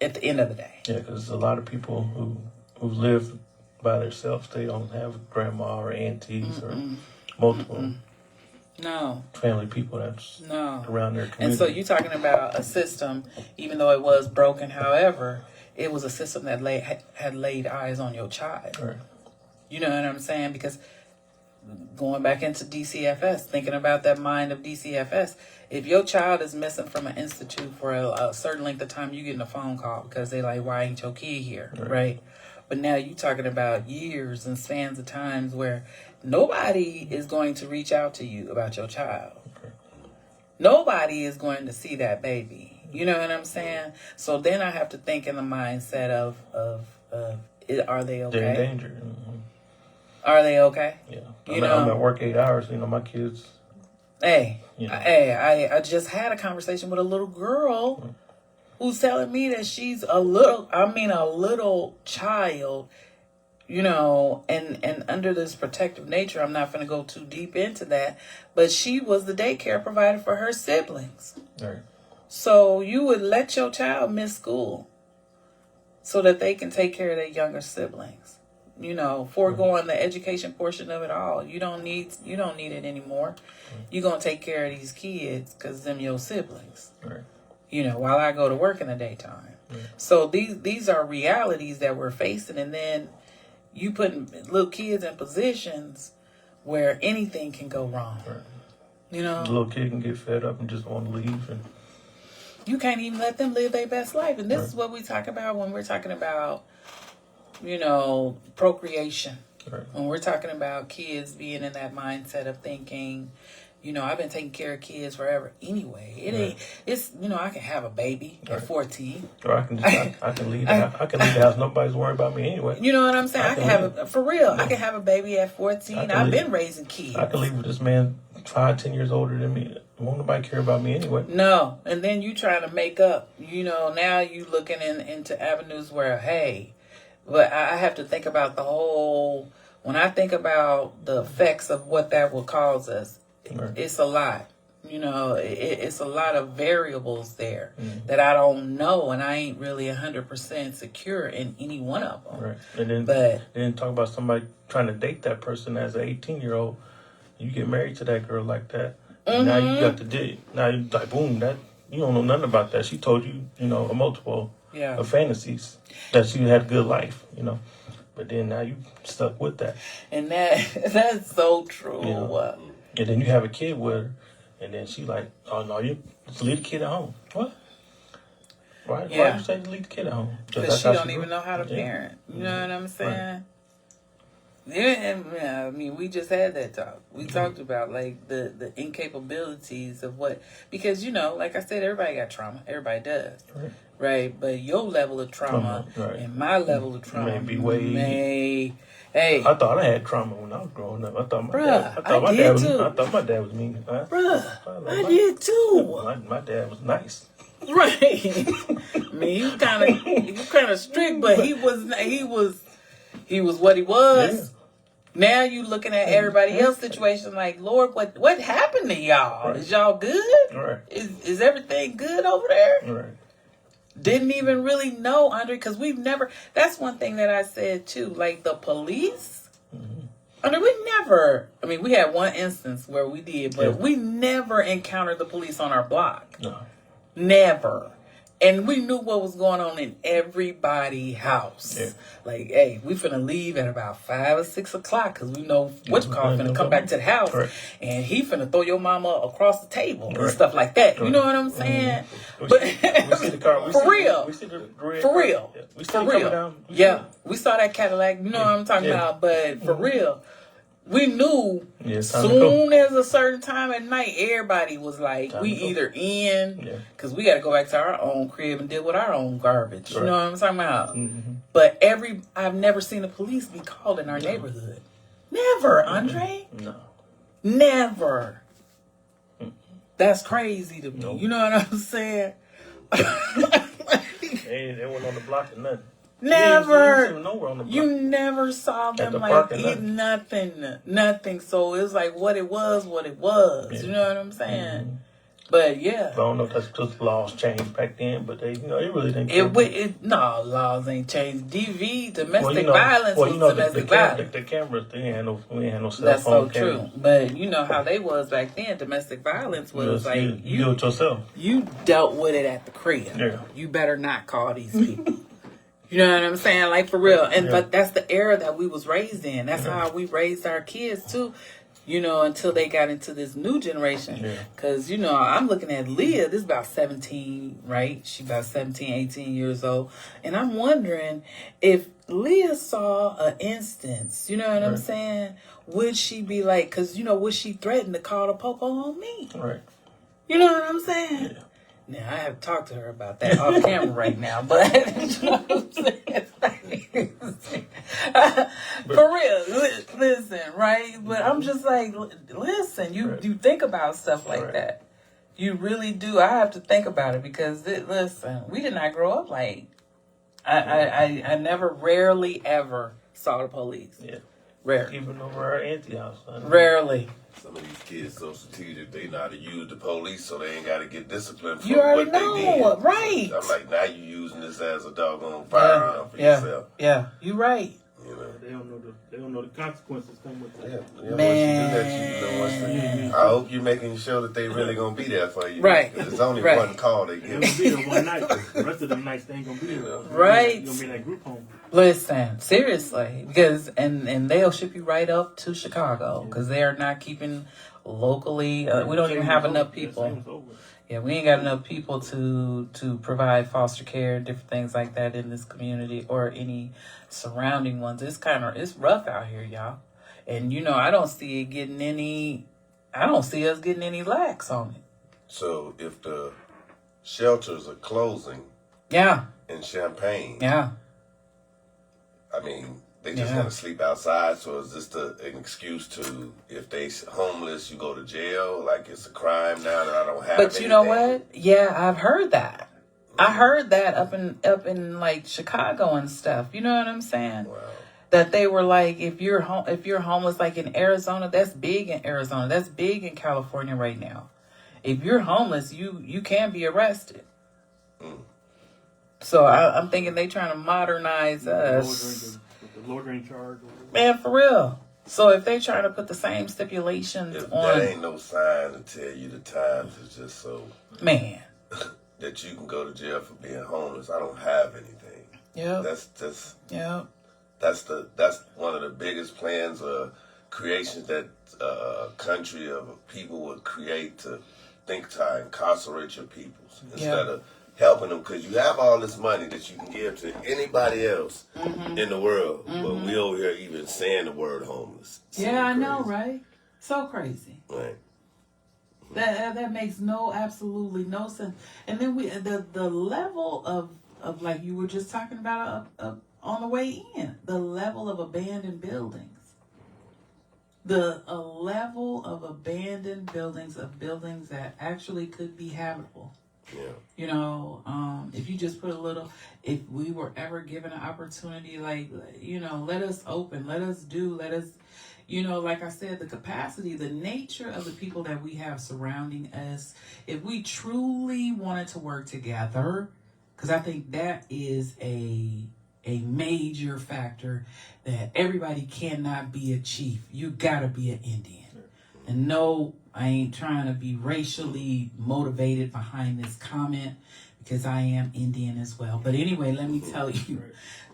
at the end of the day? Yeah, because a lot of people who live by themselves, they don't have grandma or aunties or multiple family people that's around their community. And so you're talking about a system, even though it was broken, however, it was a system that had laid eyes on your child. Right. You know what I'm saying? Because going back into DCFS, thinking about that mind of DCFS, if your child is missing from an institute for a certain length of time, you getting a phone call because they like, why ain't your kid here, right? But now you talking about years and spans of times where nobody is going to reach out to you about your child. Okay. Nobody is going to see that baby. You know what I'm saying? So then I have to think in the mindset of are they okay? They're in danger. Are they okay? Yeah. I'm at work 8 hours. My kids. I just had a conversation with a little girl who's telling me that she's a little child, and under this protective nature, I'm not going to go too deep into that, but she was the daycare provider for her siblings. Right. So you would let your child miss school so that they can take care of their younger siblings. Foregoing the education portion of it all. You don't need it anymore. You're going to take care of these kids because them your siblings. Right. While I go to work in the daytime. So these are realities that we're facing, and then you putting little kids in positions where anything can go wrong. Right. You know, The little kid can get fed up and just want to leave, and you can't even let them live their best life. And this Right. is what we talk about when we're talking about, you know, procreation. right. When we're talking about kids being in that mindset of thinking, you know, I've been taking care of kids forever anyway. It ain't. It's, you know, I can have a baby at 14. Or I can just I can leave the house. I can leave the house. Nobody's worried about me anyway. You know what I'm saying? I can have for real. I can have a baby at 14. I've leave. been raising kids. I can leave with this man 5-10 years older than me. Won't nobody care about me anyway. No, and then you trying to make up. You know, now you looking into avenues where, hey, but I have to think about the whole. When I think about the effects of what that will cause us, Right. it's a lot. You know, it's a lot of variables there that I don't know, and I ain't really 100% secure in any one of them. Right. And then talk about somebody trying to date that person as an 18-year-old. You get married to that girl like that. Now you got the date. Now you like boom. That you don't know nothing about that. She told you, you know, a multiple of fantasies that she had a good life. You know, but then now you stuck with that. And that's so true. You know? And then you have a kid with her, and then she like, oh no, you just leave the kid at home. What? Why you say to leave the kid at home? Because she don't even know how to parent. You know what I'm saying? Right. Yeah, I mean, we just had that talk. We talked about like the incapabilities of what, because you know, like I said, everybody got trauma. Everybody does, right? But your level of trauma and my level of trauma may be way. Hey, I thought I had trauma when I was growing up. I thought my dad was mean. I did too. My dad was nice. Right. I mean, you kind of strict, but he was what he was. Yeah. Now you looking at everybody else's situation like, Lord, what happened to y'all? Right. Is y'all good? Right. Is everything good over there? Right. Didn't even really know, Andre, because we've never. That's one thing that I said too. Like the police, Andre, we never. I mean, we had one instance where we did, but we never encountered the police on our block. No. Never. And we knew what was going on in everybody's house. Yeah. Like, hey, we finna leave at about 5 or 6 o'clock because we know witchcraft finna come back to the house, and he finna throw your mama across the table and stuff like that. You know what I'm saying? But we see the car. For real. We see the red for real. Yeah. We see it down. We saw that Cadillac. You know what I'm talking about? But for real. We knew soon as a certain time at night, everybody was like, we either in, because we got to go back to our own crib and deal with our own garbage. You know what I'm talking about? But I've never seen the police be called in our neighborhood. Never, Andre. No. Never. That's crazy to me. You know what I'm saying? They went on the block or nothing. Never. You never saw them like eat nothing. So it was like what it was. Yeah. You know what I'm saying? But yeah. I don't know if that's because laws changed back then, but they really didn't care. No, laws ain't changed. Domestic violence was domestic violence. The cameras, we ain't had no cell phone. That's so true. But you know how they was back then. Domestic violence was like you do it yourself. You dealt with it at the crib. Yeah. You better not call these people. You know what I'm saying? Like, for real. But that's the era that we was raised in. That's how we raised our kids, too. You know, until they got into this new generation. Because, you know, I'm looking at Leah. This is about 17, right? She's about 17, 18 years old. And I'm wondering if Leah saw an instance, you know what I'm saying? Would she be like, because, you know, would she threaten to call the popo on me? Right. You know what I'm saying? Yeah. Now, I have to talk to her about that off camera right now, but you know what I'm saying? For real, listen, right? But I'm just like, listen, you think about stuff like that. You really do. I have to think about it because, listen, we did not grow up like, I never, rarely ever saw the police. Yeah. Rare. Even over our auntie house. Rarely. Some of these kids so strategic, they know how to use the police so they ain't got to get disciplined for you already what know, they did. Right. I'm like, now you using this as a doggone firearm for yourself. Yeah, you're right. You know, They don't know the consequences come with that. Yeah, once you do that, you know, I hope you're making sure that they really gonna be there for you. Right. 'Cause it's only Right. one call they They're give. gonna be there one night. The rest of them nights they ain't gonna be there. Right. You're gonna be in that group home. Listen, seriously, because and they'll ship you right up to Chicago because they are not keeping locally. We don't even have enough people. Yeah, we ain't got enough people to provide foster care and different things like that in this community or any surrounding ones. It's rough out here, y'all. And you know, I don't see us getting any lax on it. So if the shelters are closing Yeah, in Champaign, yeah. I mean, they just Yeah. gonna sleep outside. So is this an excuse to, if they homeless, you go to jail? Like it's a crime now that I don't have. But you know anything? what? Yeah, I've heard that. I heard that up in like Chicago and stuff. You know what I'm saying? Wow. That they were like, if you're homeless, like in Arizona, that's big in Arizona, that's big in California right now. If you're homeless, you can be arrested. So I'm thinking they trying to modernize us. The loitering charge. Man, for real. So if they trying to put the same stipulations If on, that ain't no sign to tell you the times is just so man. that you can go to jail for being homeless. I don't have anything. Yep. That's Yep. that's one of the biggest plans or creations that a country of people would create to think to incarcerate your peoples instead of helping them, because you have all this money that you can give to anybody else in the world, but we over here even saying the word homeless. Yeah, I know, right? So crazy. Right. That makes absolutely no sense. And then the level of like you were just talking about on the way in, the level of abandoned buildings. A level of abandoned buildings, of buildings that actually could be habitable. Yeah. You know, if you just put if we were ever given an opportunity, like, you know, let us, you know, like I said, the capacity, the nature of the people that we have surrounding us, if we truly wanted to work together, because I think that is a major factor, that everybody cannot be a chief. You gotta be an Indian. And no, I ain't trying to be racially motivated behind this comment, because I am Indian as well. But anyway, let me tell you,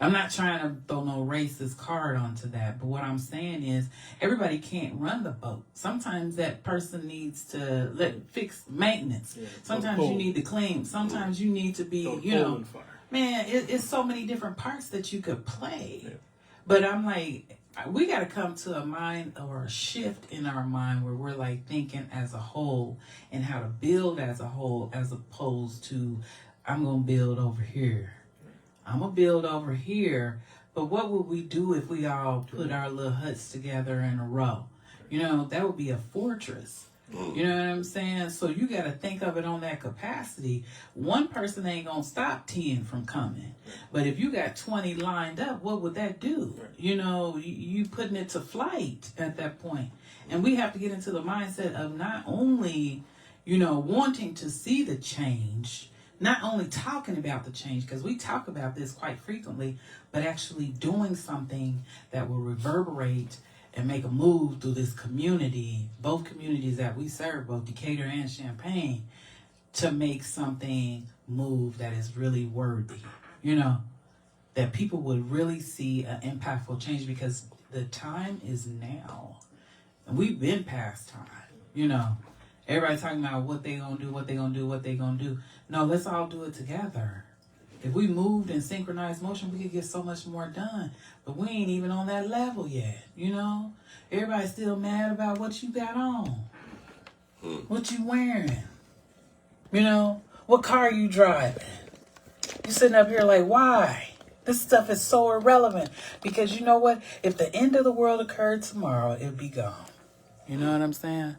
I'm not trying to throw no racist card onto that. But what I'm saying is, everybody can't run the boat. Sometimes that person needs to fix maintenance. Yeah, sometimes you need to clean. Sometimes you need to be, you know, man, it's so many different parts that you could play. Yeah. But I'm like, we got to come to a mind or a shift in our mind where we're like thinking as a whole and how to build as a whole, as opposed to, I'm going to build over here. I'm going to build over here. But what would we do if we all put our little huts together in a row? You know, that would be a fortress. You know what I'm saying? So you got to think of it on that capacity. One person ain't going to stop 10 from coming. But if you got 20 lined up, what would that do? You know, you putting it to flight at that point. And we have to get into the mindset of not only, you know, wanting to see the change, not only talking about the change, because we talk about this quite frequently, but actually doing something that will reverberate and make a move through this community, both communities that we serve, both Decatur and Champaign, to make something move that is really worthy, you know, that people would really see an impactful change, because the time is now. And we've been past time, you know. Everybody talking about what they gonna do. No, let's all do it together. If we moved in synchronized motion, we could get so much more done. But we ain't even on that level yet, you know? Everybody's still mad about what you got on. What you wearing. You know? What car you driving. You sitting up here like, why? This stuff is so irrelevant. Because you know what? If the end of the world occurred tomorrow, it would be gone. You know what I'm saying?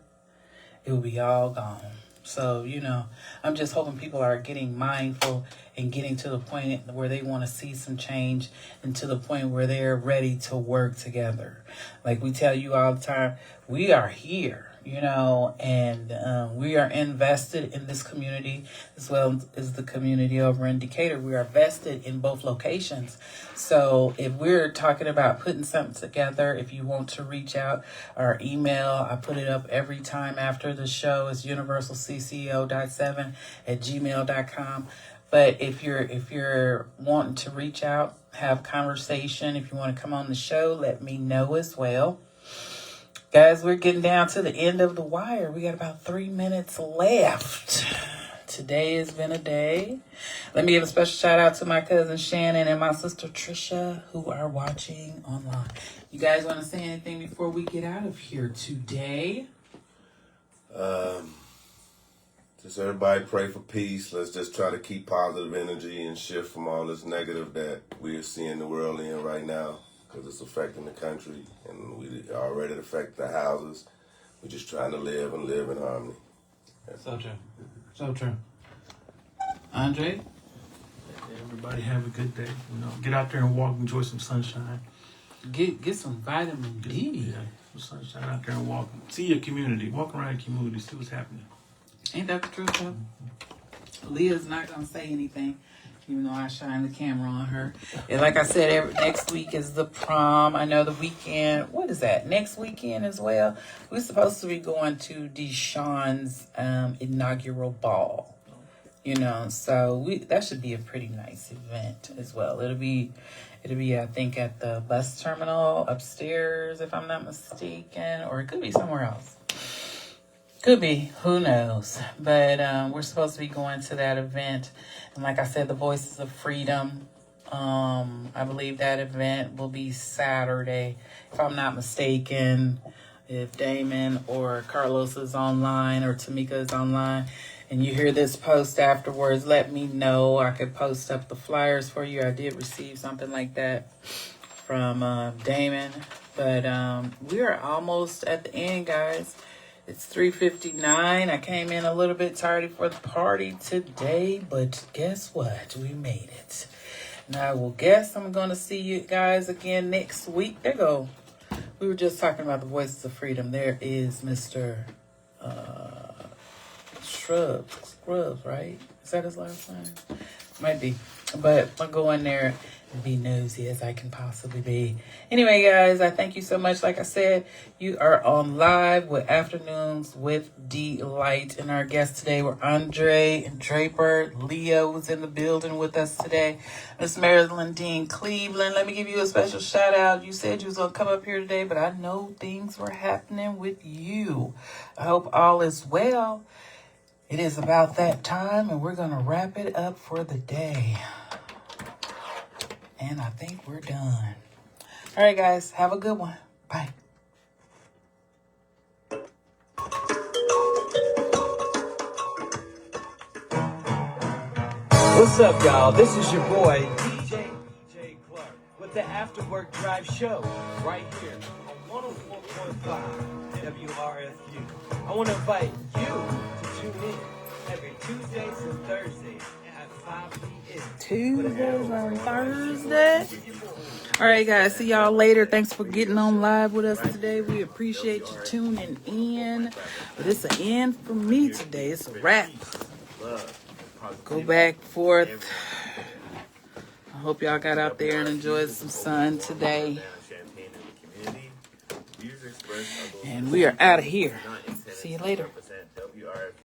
It would be all gone. So, you know, I'm just hoping people are getting mindful and getting to the point where they want to see some change, and to the point where they're ready to work together. Like we tell you all the time, we are here. you know, and we are invested in this community as well as the community over in Decatur. We are vested in both locations. So if we're talking about putting something together, if you want to reach out, our email, I put it up every time after the show, is universalcco.7@gmail.com. But if you're wanting to reach out, have conversation, if you want to come on the show, let me know as well. Guys, we're getting down to the end of the wire. We got about 3 minutes left. Today has been a day. Let me give a special shout out to my cousin Shannon and my sister Trisha, who are watching online. You guys want to say anything before we get out of here today? Just everybody pray for peace. Let's just try to keep positive energy and shift from all this negative that we're seeing the world in right now, because it's affecting the country, and we already affect the houses. We're just trying to live and live in harmony. So true. So true. Andre? Everybody have a good day. You know, get out there and walk, enjoy some sunshine. Get some vitamin D. Yeah, some sunshine out there and walk. See your community. Walk around your community. See what's happening. Ain't that the truth, though? Leah's not going to say anything, even though I shine the camera on her. And like I said, next week is the prom. I know the weekend. What is that? Next weekend as well. We're supposed to be going to Deshaun's inaugural ball. You know, so that should be a pretty nice event as well. It'll be I think at the bus terminal upstairs, if I'm not mistaken, or it could be somewhere else. Could be, who knows? But we're supposed to be going to that event. And like I said, the Voices of Freedom, I believe that event will be Saturday, if I'm not mistaken. If Damon or Carlos is online or Tamika is online and you hear this post afterwards, let me know. I could post up the flyers for you. I did receive something like that from Damon. But we are almost at the end, guys. It's 3:59. I came in a little bit tardy for the party today, but guess what? We made it. And I will guess I'm going to see you guys again next week. There go. We were just talking about the Voices of Freedom. There is Mr. Scrubs, right? Is that his last name? Might be. But I'll go in there and be nosy as I can possibly be. Anyway, guys, I thank you so much. Like I said, you are on live with Afternoons with Delight. And our guests today were Andre and Draper. Leo was in the building with us today. Miss Marilyn Dean Cleveland. Let me give you a special shout out. You said you was going to come up here today, but I know things were happening with you. I hope all is well. It is about that time, and we're going to wrap it up for the day. And I think we're done. All right, guys. Have a good one. Bye. What's up, y'all? This is your boy, DJ Clark, with the After Work Drive Show, right here on 104.5 WRFU. I want to invite you to tune in every Tuesdays and Thursdays at 5 p.m. Tuesdays and Thursdays. All right, guys. See y'all later. Thanks for getting on live with us today. We appreciate you tuning in. But it's an end for me today. It's a wrap. Go back forth. I hope y'all got out there and enjoyed some sun today. And we are out of here. See you later.